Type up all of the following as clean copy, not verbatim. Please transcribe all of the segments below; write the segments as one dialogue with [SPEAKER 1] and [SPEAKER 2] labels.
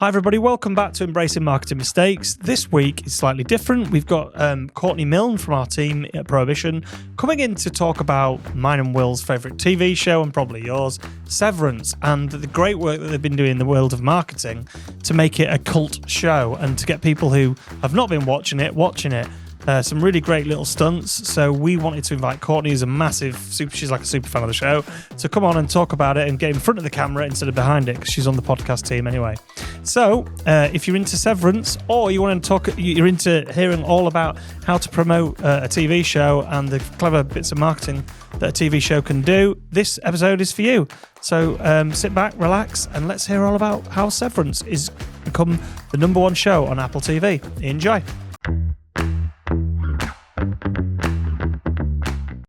[SPEAKER 1] Hi everybody, welcome back to Embracing Marketing Mistakes. This week is slightly different. We've got Courtney Milne from our team at Prohibition coming in to talk about mine and Will's favourite TV show and probably yours, Severance, and the great work that they've been doing in the world of marketing to make it a cult show and to get people who have not been watching it. Some really great little stunts. So we wanted to invite Courtney, who's she's like a super fan of the show, to come on and talk about it and get in front of the camera instead of behind it, because she's on the podcast team anyway. So if you're into Severance, or you want to talk, you're into hearing all about how to promote a TV show and the clever bits of marketing that a TV show can do, this episode is for you. So sit back, relax, and let's hear all about how Severance is become the number one show on Apple TV. Enjoy.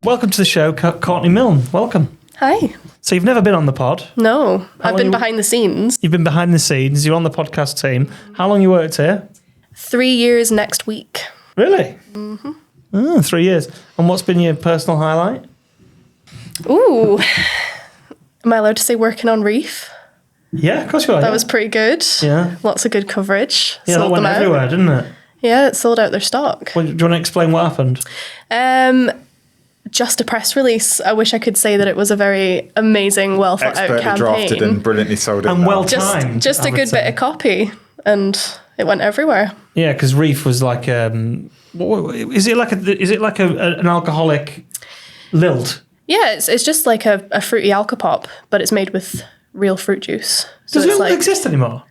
[SPEAKER 1] Welcome to the show, Courtney Milne. Welcome.
[SPEAKER 2] Hi.
[SPEAKER 1] So you've never been on the pod?
[SPEAKER 2] No, I've been behind the scenes.
[SPEAKER 1] You've been behind the scenes. You're on the podcast team. How long you worked here?
[SPEAKER 2] 3 years next week.
[SPEAKER 1] Really? Mm-hmm. Oh, 3 years. And what's been your personal highlight?
[SPEAKER 2] Ooh. Am I allowed to say working on Reef?
[SPEAKER 1] Yeah, of course you are.
[SPEAKER 2] That was pretty good.
[SPEAKER 1] Yeah.
[SPEAKER 2] Lots of good coverage.
[SPEAKER 1] Yeah, that went everywhere, didn't it?
[SPEAKER 2] Yeah, it sold out their stock.
[SPEAKER 1] Well, do you want to explain what happened?
[SPEAKER 2] Just a press release. I wish I could say that it was a very amazing, well thought out campaign.
[SPEAKER 3] Drafted and brilliantly sold it.
[SPEAKER 1] And well timed.
[SPEAKER 2] Just a good bit of copy, and it went everywhere.
[SPEAKER 1] Yeah, because Reef was like, is it like an alcoholic lilt?
[SPEAKER 2] Yeah, it's just like a fruity alcopop, but it's made with real fruit juice. So
[SPEAKER 1] Does Lilt exist anymore?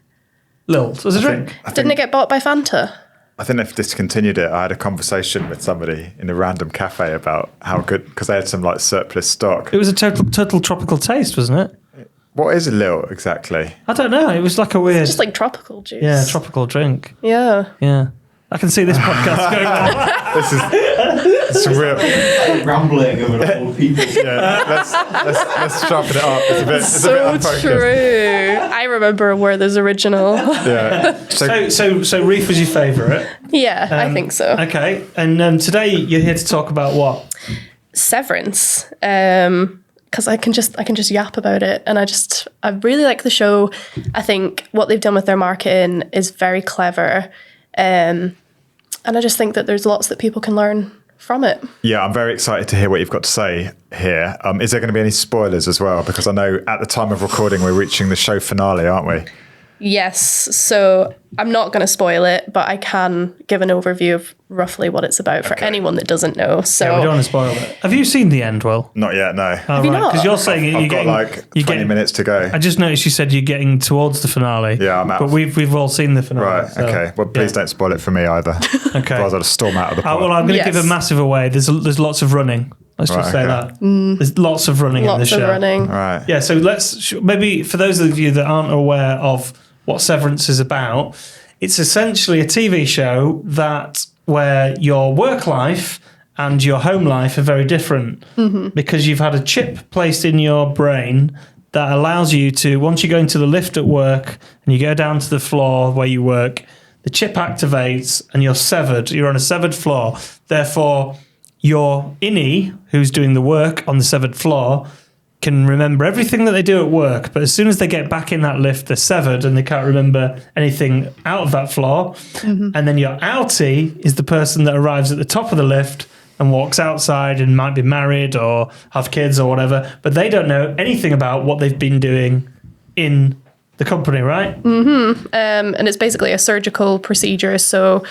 [SPEAKER 1] Lilt as a drink?
[SPEAKER 2] Didn't it get bought by Fanta?
[SPEAKER 3] I think they've discontinued it. I had a conversation with somebody in a random cafe about how good, because they had some like surplus stock.
[SPEAKER 1] It was a total tropical taste, wasn't it?
[SPEAKER 3] What is a Lilt exactly?
[SPEAKER 1] I don't know. It was like a weird...
[SPEAKER 2] It's just like tropical juice.
[SPEAKER 1] Yeah, tropical drink.
[SPEAKER 2] Yeah.
[SPEAKER 1] Yeah. I can see this podcast going on.
[SPEAKER 3] This is real
[SPEAKER 4] rambling of an old people.
[SPEAKER 3] Yeah, let's sharpen it up. It's a bit unfocused.
[SPEAKER 2] True. I remember Werther's original.
[SPEAKER 3] Yeah.
[SPEAKER 1] So Reef was your favourite?
[SPEAKER 2] Yeah, I think so.
[SPEAKER 1] Okay, and today you're here to talk about what?
[SPEAKER 2] Severance. Because I can just yap about it, and I really like the show. I think what they've done with their marketing is very clever. And I just think that there's lots that people can learn from it.
[SPEAKER 3] Yeah, I'm very excited to hear what you've got to say here. Is there going to be any spoilers as well? Because I know at the time of recording, we're reaching the show finale, aren't we?
[SPEAKER 2] Yes. So I'm not going to spoil it, but I can give an overview of roughly what it's about for anyone that doesn't know. So
[SPEAKER 1] yeah, we don't want to spoil it. Have you seen the end, Will?
[SPEAKER 3] Not yet, no.
[SPEAKER 2] Have you not?
[SPEAKER 1] Because you're saying
[SPEAKER 3] I've got like 20 minutes to go.
[SPEAKER 1] I just noticed you said you're getting towards the finale.
[SPEAKER 3] Yeah, I'm out.
[SPEAKER 1] But we've all seen the finale.
[SPEAKER 3] Right,
[SPEAKER 1] so,
[SPEAKER 3] okay. Well, please don't spoil it for me either.
[SPEAKER 1] Okay.
[SPEAKER 3] Otherwise I'll storm out of the pod.
[SPEAKER 1] Well, I'm going to give a massive away. There's lots of running. Let's just say that. There's lots of running in the show.
[SPEAKER 2] Lots of running.
[SPEAKER 3] Right.
[SPEAKER 1] Yeah, so maybe for those of you that aren't aware of what Severance is about, it's essentially a TV show where your work life and your home life are very different, because you've had a chip placed in your brain that allows you to, once you go into the lift at work and you go down to the floor where you work, the chip activates and you're severed. You're on a severed floor. Therefore, your innie, who's doing the work on the severed floor, can remember everything that they do at work, but as soon as they get back in that lift, they're severed and they can't remember anything out of that floor. And then your outie is the person that arrives at the top of the lift and walks outside and might be married or have kids or whatever, but they don't know anything about what they've been doing in the company, right?
[SPEAKER 2] And it's basically a surgical procedure. So,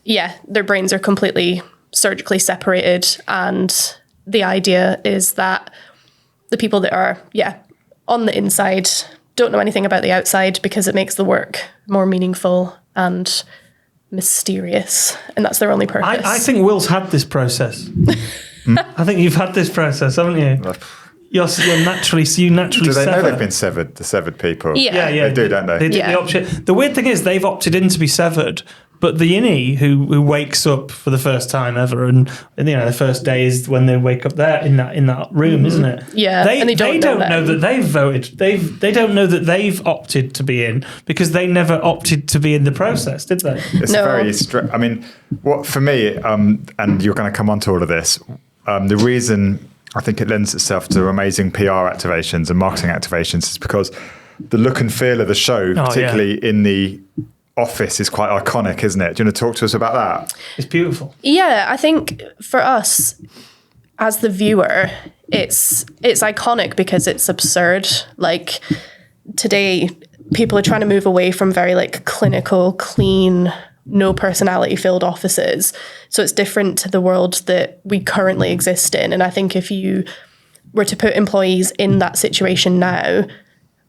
[SPEAKER 2] yeah, their brains are completely surgically separated, and the idea is that the people that are, on the inside don't know anything about the outside, because it makes the work more meaningful and mysterious, and that's their only purpose.
[SPEAKER 1] I think Will's had this process. I think you've had this process, haven't you? You naturally
[SPEAKER 3] Do they
[SPEAKER 1] sever.
[SPEAKER 3] know they've been severed, the severed people?
[SPEAKER 2] Yeah.
[SPEAKER 3] They do, don't they?
[SPEAKER 1] They did the option. The weird thing is they've opted in to be severed, but the innie who wakes up for the first time ever, and the first day is when they wake up there in that room, isn't it?
[SPEAKER 2] Yeah,
[SPEAKER 1] they
[SPEAKER 2] and they
[SPEAKER 1] don't know that they've voted. They don't know that they've opted to be in, because they never opted to be in the process, did they?
[SPEAKER 3] It's very. I mean, what for me, and you're going to come on to all of this. The reason I think it lends itself to amazing PR activations and marketing activations is because the look and feel of the show, particularly in the office, is quite iconic, isn't it? Do you want to talk to us about that?
[SPEAKER 1] It's beautiful.
[SPEAKER 2] Yeah, I think for us as the viewer, it's iconic because it's absurd. Like today, people are trying to move away from very like clinical, clean, no personality filled offices. So it's different to the world that we currently exist in. And I think if you were to put employees in that situation now,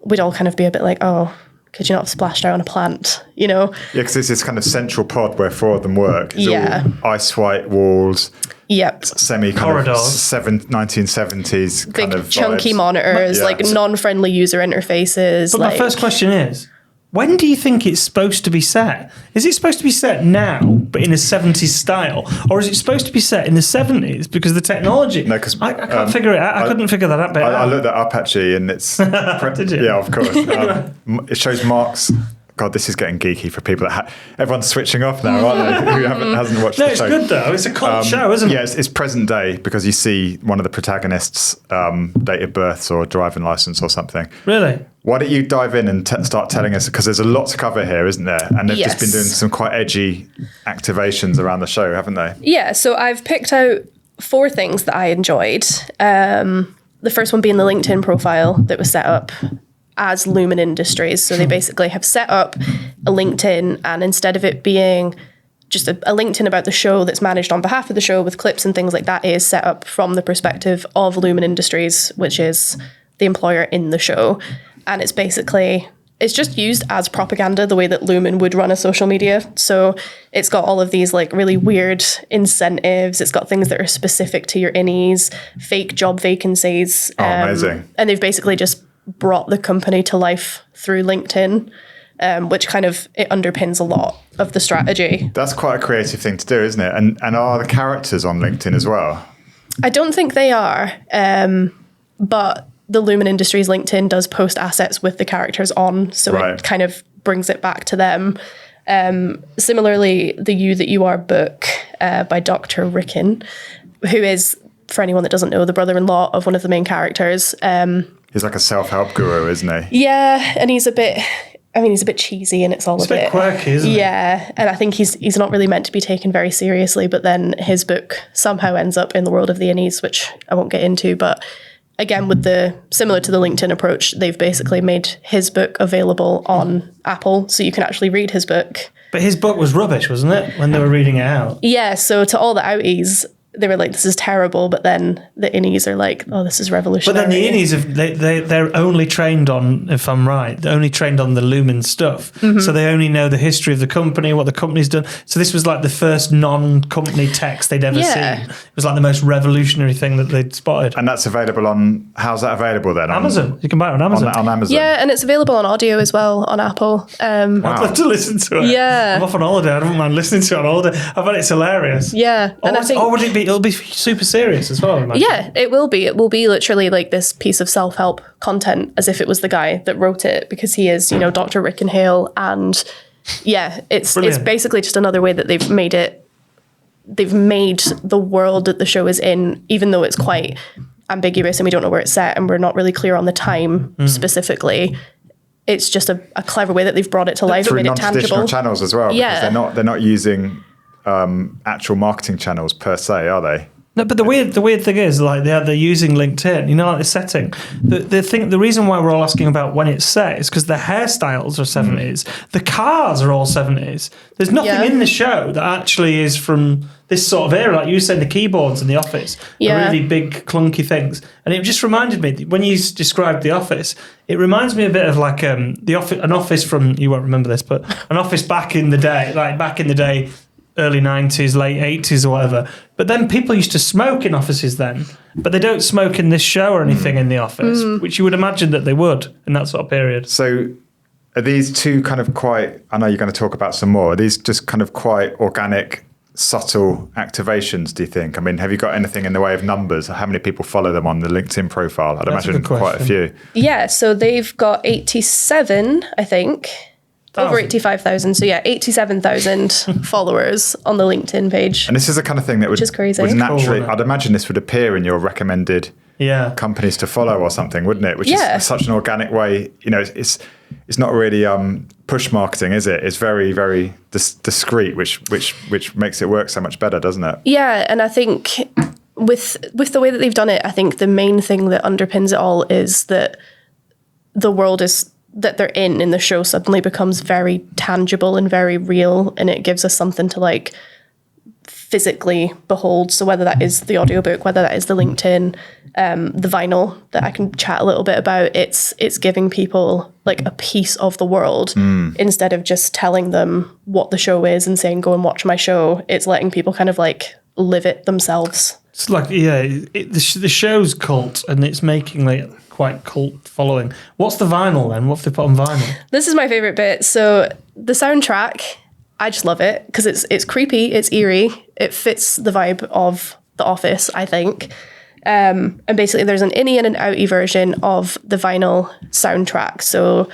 [SPEAKER 2] we'd all kind of be a bit like, oh, could you not have splashed out on a plant, you know?
[SPEAKER 3] Yeah, because it's this kind of central pod where 4 of them work. It's all ice white walls.
[SPEAKER 2] Yep.
[SPEAKER 3] Semi kind of 1970s
[SPEAKER 2] big
[SPEAKER 3] kind of
[SPEAKER 2] chunky
[SPEAKER 3] vibes.
[SPEAKER 2] monitors, like non-friendly user interfaces.
[SPEAKER 1] But
[SPEAKER 2] like,
[SPEAKER 1] my first question is, when do you think it's supposed to be set? Is it supposed to be set now, but in a 70s style? Or is it supposed to be set in the 70s because the technology?
[SPEAKER 3] No, because
[SPEAKER 1] I can't figure it out. I couldn't figure that out.
[SPEAKER 3] I looked that up actually, and it's
[SPEAKER 1] Did you?
[SPEAKER 3] Yeah, of course. It shows Mark's. God, this is getting geeky for people that everyone's switching off now, aren't they? Who hasn't watched
[SPEAKER 1] No,
[SPEAKER 3] the
[SPEAKER 1] it's
[SPEAKER 3] show.
[SPEAKER 1] good though. It's a cult show, isn't it?
[SPEAKER 3] Yeah, it's present day because you see one of the protagonists' date of births or driving license or something.
[SPEAKER 1] Really?
[SPEAKER 3] Why don't you dive in and start telling us, because there's a lot to cover here, isn't there? And they've just been doing
[SPEAKER 2] Yes.
[SPEAKER 3] some quite edgy activations around the show, haven't they?
[SPEAKER 2] Yeah, so I've picked out 4 things that I enjoyed. The first one being the LinkedIn profile that was set up as Lumen Industries. So they basically have set up a LinkedIn, and instead of it being just a LinkedIn about the show that's managed on behalf of the show with clips and things like that, it is set up from the perspective of Lumen Industries, which is the employer in the show. And it's just used as propaganda the way that Lumen would run a social media. So it's got all of these like really weird incentives. It's got things that are specific to your innies, fake job vacancies.
[SPEAKER 3] Oh, amazing.
[SPEAKER 2] And they've basically just brought the company to life through LinkedIn, which kind of, it underpins a lot of the strategy.
[SPEAKER 3] That's quite a creative thing to do, isn't it? And are the characters on LinkedIn as well?
[SPEAKER 2] I don't think they are, but the Lumen Industries LinkedIn does post assets with the characters on, so it kind of brings it back to them. Similarly, the You That You Are book by Dr. Ricken, who is, for anyone that doesn't know, the brother-in-law of one of the main characters.
[SPEAKER 3] He's like a self-help guru, isn't he?
[SPEAKER 2] Yeah, and he's a bit cheesy, and it's a bit
[SPEAKER 1] quirky, isn't it?
[SPEAKER 2] Yeah, and I think he's not really meant to be taken very seriously, but then his book somehow ends up in the world of the innies, which I won't get into, but again, similar to the LinkedIn approach, they've basically made his book available on Apple, so you can actually read his book.
[SPEAKER 1] But his book was rubbish, wasn't it, when they were reading it out?
[SPEAKER 2] Yeah, so to all the outies, they were like, this is terrible, but then the innies are like, oh, this is revolutionary.
[SPEAKER 1] But then the innies, they're only trained on, if I'm right, they're only trained on the Lumen stuff.
[SPEAKER 2] Mm-hmm.
[SPEAKER 1] So they only know the history of the company, what the company's done. So this was like the first non-company text they'd ever seen. It was like the most revolutionary thing that they'd spotted.
[SPEAKER 3] And that's available on, how's that available then?
[SPEAKER 1] Amazon. You can buy it on Amazon.
[SPEAKER 3] On Amazon.
[SPEAKER 2] Yeah, and it's available on audio as well on Apple.
[SPEAKER 1] I'd love to listen to it.
[SPEAKER 2] Yeah.
[SPEAKER 1] I'm off on holiday. I don't mind listening to it on holiday. I bet it's hilarious.
[SPEAKER 2] Yeah, and I think...
[SPEAKER 1] it'll be super serious as well, I imagine.
[SPEAKER 2] Yeah, it will be. It will be literally like this piece of self-help content, as if it was the guy that wrote it, because he is, Dr. Ricken Hale, and yeah, it's basically just another way that they've made the world that the show is in, even though it's quite ambiguous and we don't know where it's set and we're not really clear on the time specifically. It's just a clever way that they've brought it to life and made it tangible.
[SPEAKER 3] Non-traditional channels as well,
[SPEAKER 2] Yeah.
[SPEAKER 3] because they're not using actual marketing channels per se, are they?
[SPEAKER 1] No, but the weird thing is, like, they're using LinkedIn, like the setting. The reason why we're all asking about when it's set is because the hairstyles are 70s. The cars are all 70s. There's nothing in the show that actually is from this sort of era. Like you said, the keyboards in The Office are really big, clunky things. And it just reminded me, when you described The Office, it reminds me a bit of like an office from, you won't remember this, but an office back in the day, early 90s, late 80s or whatever. But then people used to smoke in offices then, but they don't smoke in this show or anything in The Office, which you would imagine that they would in that sort of period.
[SPEAKER 3] So are these two kind of quite, I know you're going to talk about some more, are these just kind of quite organic, subtle activations, do you think? I mean, have you got anything in the way of numbers? How many people follow them on the LinkedIn profile? I'd imagine quite a few.
[SPEAKER 2] Yeah, so they've got 87, I think. Over 85,000. So yeah, 87,000 followers on the LinkedIn page.
[SPEAKER 3] And this is the kind of thing that would,
[SPEAKER 2] which is crazy.
[SPEAKER 3] would naturally,
[SPEAKER 1] Cool,
[SPEAKER 3] I'd imagine this would appear in your recommended companies to follow or something, wouldn't it? Which is such an organic way. You know, it's not really push marketing, is it? It's very, very discreet, which makes it work so much better, doesn't it?
[SPEAKER 2] Yeah, and I think with the way that they've done it, I think the main thing that underpins it all is that the world that they're in the show suddenly becomes very tangible and very real, and it gives us something to like physically behold. So whether that is the audiobook, whether that is the LinkedIn, the vinyl that I can chat a little bit about, it's giving people like a piece of the world instead of just telling them what the show is and saying, go and watch my show. It's letting people kind of like live it themselves. It's
[SPEAKER 1] like, the show's cult and it's making like quite cult following. What's the vinyl then? What have they put on vinyl?
[SPEAKER 2] This is my favorite bit. So the soundtrack, I just love it because it's creepy, it's eerie, it fits the vibe of The Office, I think. And basically there's an innie and an outie version of the vinyl soundtrack. So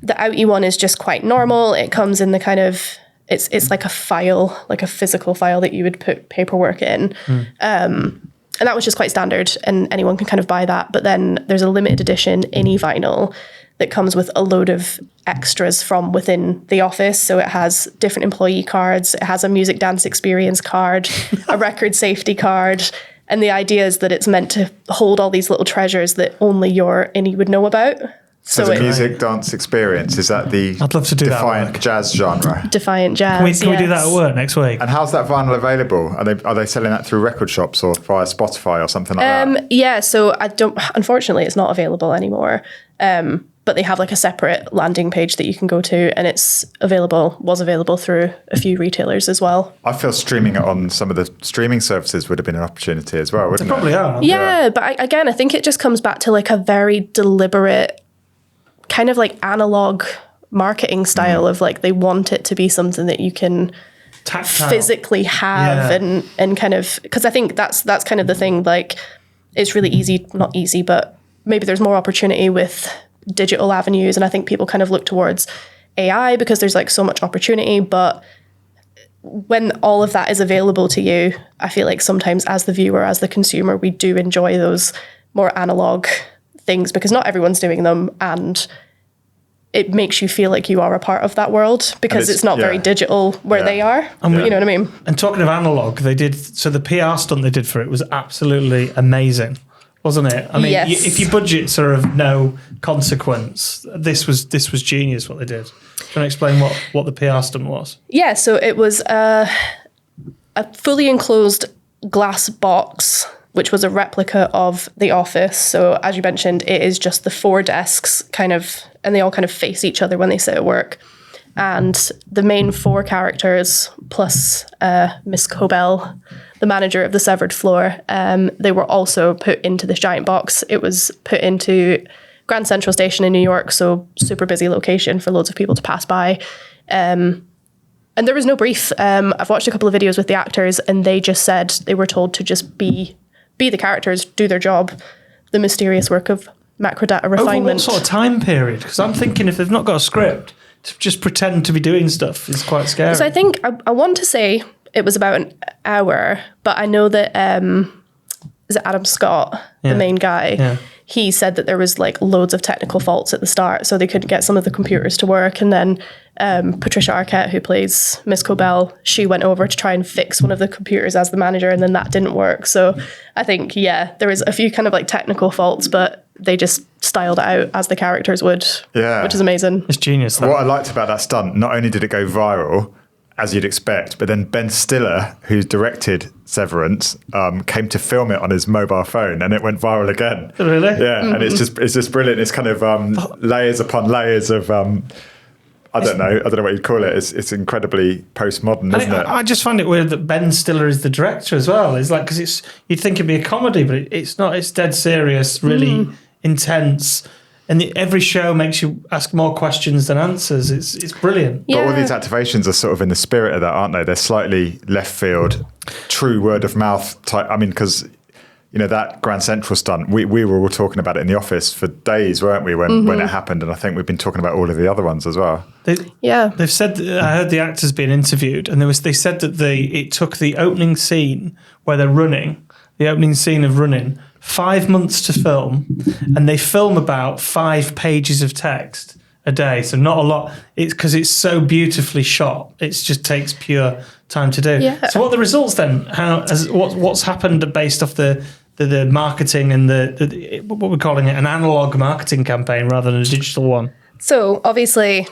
[SPEAKER 2] the outie one is just quite normal. It comes in the kind of, it's like a file, like a physical file that you would put paperwork in. And that was just quite standard and anyone can kind of buy that. But then there's a limited edition innie vinyl that comes with a load of extras from within The Office. So it has different employee cards, it has a music dance experience card, a record safety card. And the idea is that it's meant to hold all these little treasures that only your innie would know about.
[SPEAKER 3] So the music dance experience, is that the
[SPEAKER 1] I'd love to do
[SPEAKER 3] defiant jazz genre?
[SPEAKER 2] Defiant jazz,
[SPEAKER 1] Can we do that at work next week?
[SPEAKER 3] And how's that vinyl available? Are they selling that through record shops or via Spotify or something like that?
[SPEAKER 2] Yeah, so unfortunately it's not available anymore. But they have like a separate landing page that you can go to, and was available through a few retailers as well.
[SPEAKER 3] I feel streaming it on some of the streaming services would have been an opportunity as well, wouldn't it?
[SPEAKER 1] They probably are.
[SPEAKER 2] Yeah, but I think it just comes back to like a very deliberate kind of like analog marketing style of like they want it to be something that you can physically have and kind of, because I think that's kind of the thing, like it's really easy, not easy, but maybe there's more opportunity with digital avenues, and I think people kind of look towards AI because there's like so much opportunity. But when all of that is available to you, I feel like sometimes as the viewer, as the consumer, we do enjoy those more analog things because not everyone's doing them, and it makes you feel like you are a part of that world because it's not very digital where they are. You know what I mean?
[SPEAKER 1] And talking of analog, the PR stunt they did for it was absolutely amazing, wasn't it? I mean, if your budgets are of no consequence, this was genius what they did. Do you want to explain what the PR stunt was? Yeah,
[SPEAKER 2] so it was a fully enclosed glass box, which was a replica of The Office. So as you mentioned, it is just the 4 desks kind of, and they all kind of face each other when they sit at work. And the main 4 characters, plus Miss Cobell, the manager of the severed floor, they were also put into this giant box. It was put into Grand Central Station in New York, so super busy location for loads of people to pass by. And there was no brief. I've watched a couple of videos with the actors, and they just said they were told to just be the characters, do their job, the mysterious work of macrodata refinement.
[SPEAKER 1] Over what sort of time period? Because I'm thinking if they've not got a script, to just pretend to be doing stuff is quite scary.
[SPEAKER 2] So I think, I want to say it was about an hour, but I know that, is it Adam Scott, the main guy? Yeah. He said that there was like loads of technical faults at the start, so they couldn't get some of the computers to work. And then Patricia Arquette, who plays Miss Cobell, she went over to try and fix one of the computers as the manager, and then that didn't work. So I think, there was a few kind of like technical faults, but they just styled it out as the characters would, which is amazing.
[SPEAKER 1] It's genius, though.
[SPEAKER 3] What I liked about that stunt, not only did it go viral, as you'd expect, but then Ben Stiller, who directed Severance, came to film it on his mobile phone, and it went viral again.
[SPEAKER 1] Really?
[SPEAKER 3] Yeah, and it's just brilliant. It's kind of layers upon layers of I don't know what you'd call it. It's incredibly postmodern, isn't it?
[SPEAKER 1] I just find it weird that Ben Stiller is the director as well. It's like, because you'd think it'd be a comedy, but it's not. It's dead serious, really intense. And every show makes you ask more questions than answers. It's brilliant.
[SPEAKER 3] But all these activations are sort of in the spirit of that, aren't they? They're slightly left field, true word of mouth type. I mean, because that Grand Central stunt, we were all talking about it in the office for days, weren't we, when it happened? And I think we've been talking about all of the other ones as well.
[SPEAKER 1] They've said. I heard the actors being interviewed, and they said that it took the opening scene where they're running, the opening scene of running, 5 months to film, and they film about 5 pages of text a day. So not a lot. It's because it's so beautifully shot. It just takes pure time to do.
[SPEAKER 2] Yeah.
[SPEAKER 1] So what are the results then? What's happened based off the marketing and the what we're calling it, an analog marketing campaign rather than a digital one?
[SPEAKER 2] So obviously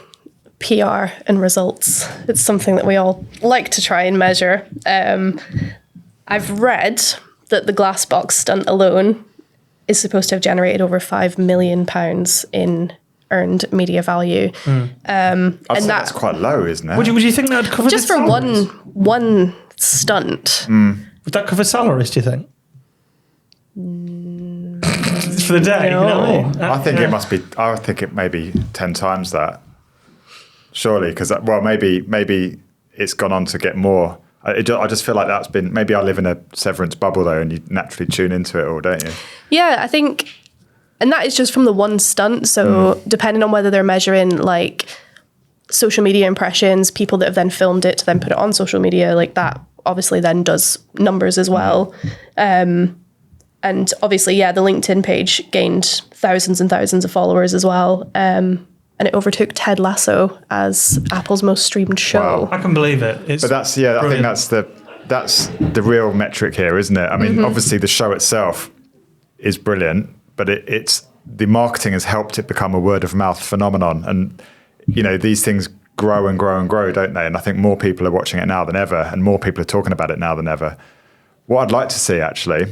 [SPEAKER 2] PR and results, it's something that we all like to try and measure. I've read that the glass box stunt alone is supposed to have generated over £5 million in earned media value.
[SPEAKER 3] I'd say that's quite low, isn't it?
[SPEAKER 1] Would you think that would cover
[SPEAKER 2] just
[SPEAKER 1] the
[SPEAKER 2] for
[SPEAKER 1] salaries?
[SPEAKER 2] one stunt.
[SPEAKER 1] Would that cover salaries, do you think? For the day?
[SPEAKER 2] No.
[SPEAKER 1] You know what I mean?
[SPEAKER 3] I think it must be. I think it may be 10 times that. Surely, because maybe it's gone on to get more. I just feel like that's been. Maybe I live in a Severance bubble though, and you naturally tune into it all, don't you?
[SPEAKER 2] Yeah, I think, and that is just from the one stunt. So depending on whether they're measuring like social media impressions, people that have then filmed it to then put it on social media, like that obviously then does numbers as well. And obviously, yeah, the LinkedIn page gained thousands and thousands of followers as well. And it overtook Ted Lasso as Apple's most streamed show.
[SPEAKER 3] Wow.
[SPEAKER 1] I can believe it.
[SPEAKER 3] But I think that's the real metric here, isn't it? I mean, obviously the show itself is brilliant, but it's the marketing has helped it become a word of mouth phenomenon. And, you know, these things grow and grow and grow, don't they? And I think more people are watching it now than ever, and more people are talking about it now than ever. What I'd like to see, actually,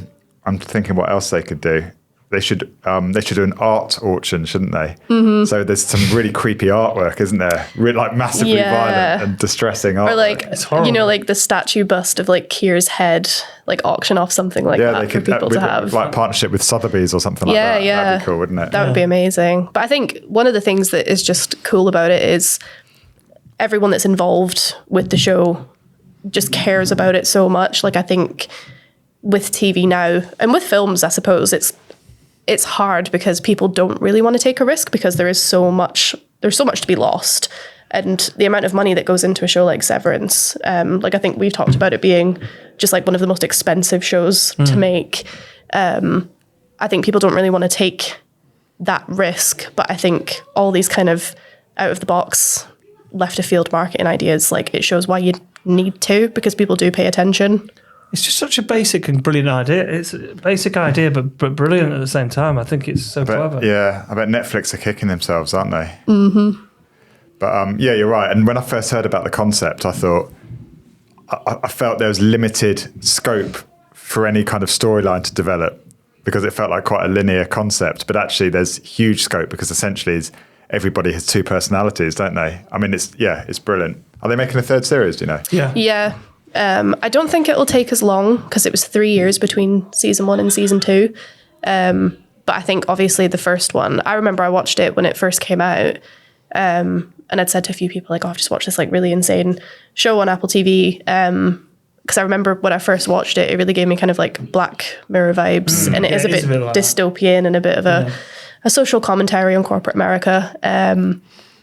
[SPEAKER 3] I'm thinking what else they could do. They should do an art auction, shouldn't they? So there's some really creepy artwork, isn't there? Really, like massively violent and distressing artwork.
[SPEAKER 2] Or like,
[SPEAKER 1] It's horrible.
[SPEAKER 2] you know, like the statue bust of like Keir's head, like auction off something like that for people to have.
[SPEAKER 3] like partnership with Sotheby's or something like that.
[SPEAKER 2] Yeah.
[SPEAKER 3] That'd be cool, wouldn't it?
[SPEAKER 2] That would be amazing. But I think one of the things that is just cool about it is everyone that's involved with the show just cares about it so much. Like I think with TV now and with films, I suppose it's hard because people don't really want to take a risk because there's so much to be lost. And the amount of money that goes into a show like Severance, like I think we've talked about it being just like one of the most expensive shows to make. I think people don't really want to take that risk, but I think all these kind of out of the box, left of field marketing ideas, like it shows why you need to, because people do pay attention.
[SPEAKER 1] It's just such a basic and brilliant idea. It's a basic idea, but brilliant at the same time. I think it's so clever.
[SPEAKER 3] Yeah, I bet Netflix are kicking themselves, aren't they? Mm-hmm. But yeah, you're right. And when I first heard about the concept, I thought, I felt there was limited scope for any kind of storyline to develop because it felt like quite a linear concept. But actually, there's huge scope because essentially everybody has two personalities, don't they? I mean, it's brilliant. Are they making a third series, do you know?
[SPEAKER 2] Yeah. I don't think it will take as long because it was 3 years between season 1 and season 2. But I think obviously the first one, I remember I watched it when it first came out. And I'd said to a few people like, I've just watched this like really insane show on Apple TV. Because I remember when I first watched it, it really gave me kind of like Black Mirror vibes. And it is a bit
[SPEAKER 1] like
[SPEAKER 2] dystopian and a bit of a social commentary on corporate America.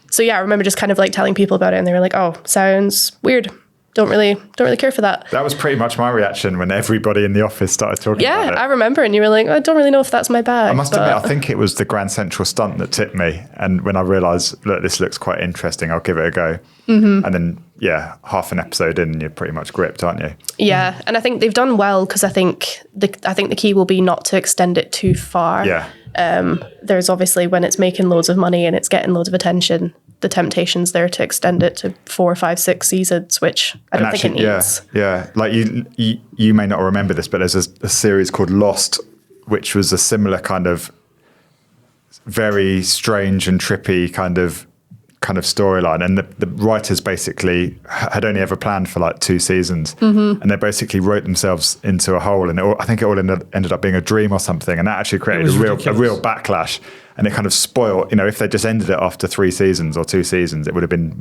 [SPEAKER 2] So yeah, I remember just kind of like telling people about it and they were like, oh, sounds weird. Don't really care for that.
[SPEAKER 3] That was pretty much my reaction when everybody in the office started talking about it.
[SPEAKER 2] Yeah, I remember. And you were like, I don't really know if that's my bag.
[SPEAKER 3] I must admit, I think it was the Grand Central stunt that tipped me. And when I realised, look, this looks quite interesting, I'll give it a go. Mm-hmm. And then, half an episode in, you're pretty much gripped, aren't you?
[SPEAKER 2] Yeah, and I think they've done well because I think the key will be not to extend it too far.
[SPEAKER 3] Yeah.
[SPEAKER 2] There's obviously when it's making loads of money and it's getting loads of attention, the temptation's there to extend it to 4, 5, 6 seasons, which I don't think it needs.
[SPEAKER 3] Yeah. Like you may not remember this, but there's a series called Lost, which was a similar kind of very strange and trippy kind of storyline, and the writers basically had only ever planned for like 2 seasons, and they basically wrote themselves into a hole, and I think it all ended up being a dream or something, and that actually created a real backlash, and it kind of spoiled. If they just ended it after 3 seasons or 2 seasons, it would have been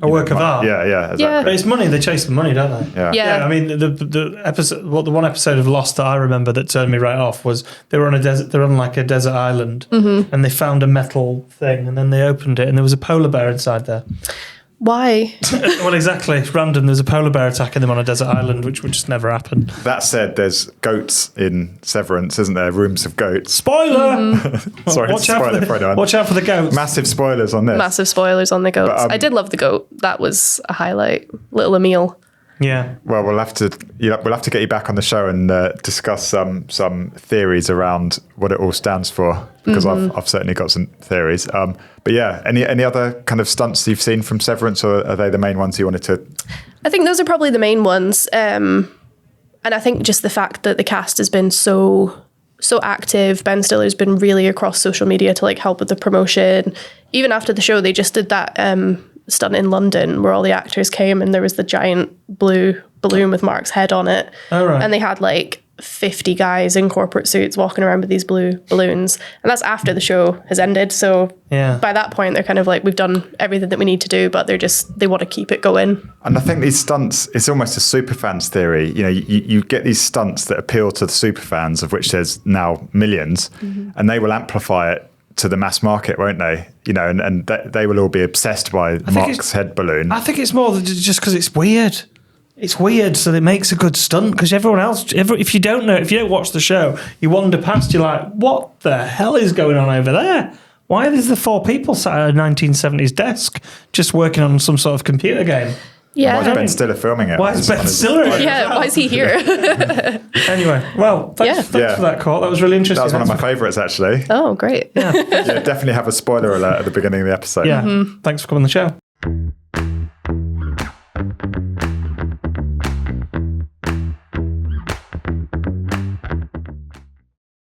[SPEAKER 3] a
[SPEAKER 1] work of art.
[SPEAKER 3] Yeah, exactly.
[SPEAKER 2] Yeah.
[SPEAKER 1] But it's money. They chase the money, don't they?
[SPEAKER 2] Yeah.
[SPEAKER 1] I mean, the episode, the one episode of Lost that I remember that turned me right off was they were on a desert. They're on like a desert island, and they found a metal thing, and then they opened it, and there was a polar bear inside there.
[SPEAKER 2] Why?
[SPEAKER 1] Well, exactly. It's random. There's a polar bear attacking them on a desert island, which would just never happen.
[SPEAKER 3] That said, there's goats in Severance, isn't there? Rooms of goats.
[SPEAKER 1] Spoiler!
[SPEAKER 3] Sorry,
[SPEAKER 1] watch out,
[SPEAKER 3] spoiler for anyone.
[SPEAKER 1] watch out for the goats.
[SPEAKER 3] Massive spoilers on this.
[SPEAKER 2] Massive spoilers on the goats.
[SPEAKER 3] But,
[SPEAKER 2] I did love the goat. That was a highlight. Little Emil.
[SPEAKER 1] Yeah.
[SPEAKER 3] Well, we'll have to get you back on the show and discuss some theories around what it all stands for, because I've certainly got some theories. But yeah, any other kind of stunts you've seen from Severance, or are they the main ones you wanted to?
[SPEAKER 2] I think those are probably the main ones. And I think just the fact that the cast has been so active. Ben Stiller's been really across social media to like help with the promotion. Even after the show, they just did that stunt in London where all the actors came and there was the giant blue balloon with Mark's head on it.
[SPEAKER 1] Oh, right.
[SPEAKER 2] And they had like 50 guys in corporate suits walking around with these blue balloons. And that's after the show has ended. So
[SPEAKER 1] Yeah.
[SPEAKER 2] by that point, they're kind of like, we've done everything that we need to do, but they want to keep it going.
[SPEAKER 3] And I think these stunts, it's almost a superfans theory. You know, you get these stunts that appeal to the superfans, of which there's now millions, and they will amplify it to the mass market, won't they? You know, and they will all be obsessed by Mark's head balloon.
[SPEAKER 1] I think it's more than just because it's weird. It's weird, so it makes a good stunt, because everyone else, if you don't watch the show, you wander past, you're like, what the hell is going on over there? Why is there 4 people sat at a 1970s desk just working on some sort of computer game?
[SPEAKER 2] Yeah.
[SPEAKER 3] Why is Ben Stiller filming it?
[SPEAKER 1] Why is Ben Stiller?
[SPEAKER 2] Yeah, why is he here?
[SPEAKER 1] Anyway, well, thanks for that, Court. That was really interesting.
[SPEAKER 3] That was one of my favourites, actually.
[SPEAKER 2] Oh, great.
[SPEAKER 3] Yeah, definitely have a spoiler alert at the beginning of the episode.
[SPEAKER 1] Yeah, thanks for coming on the show.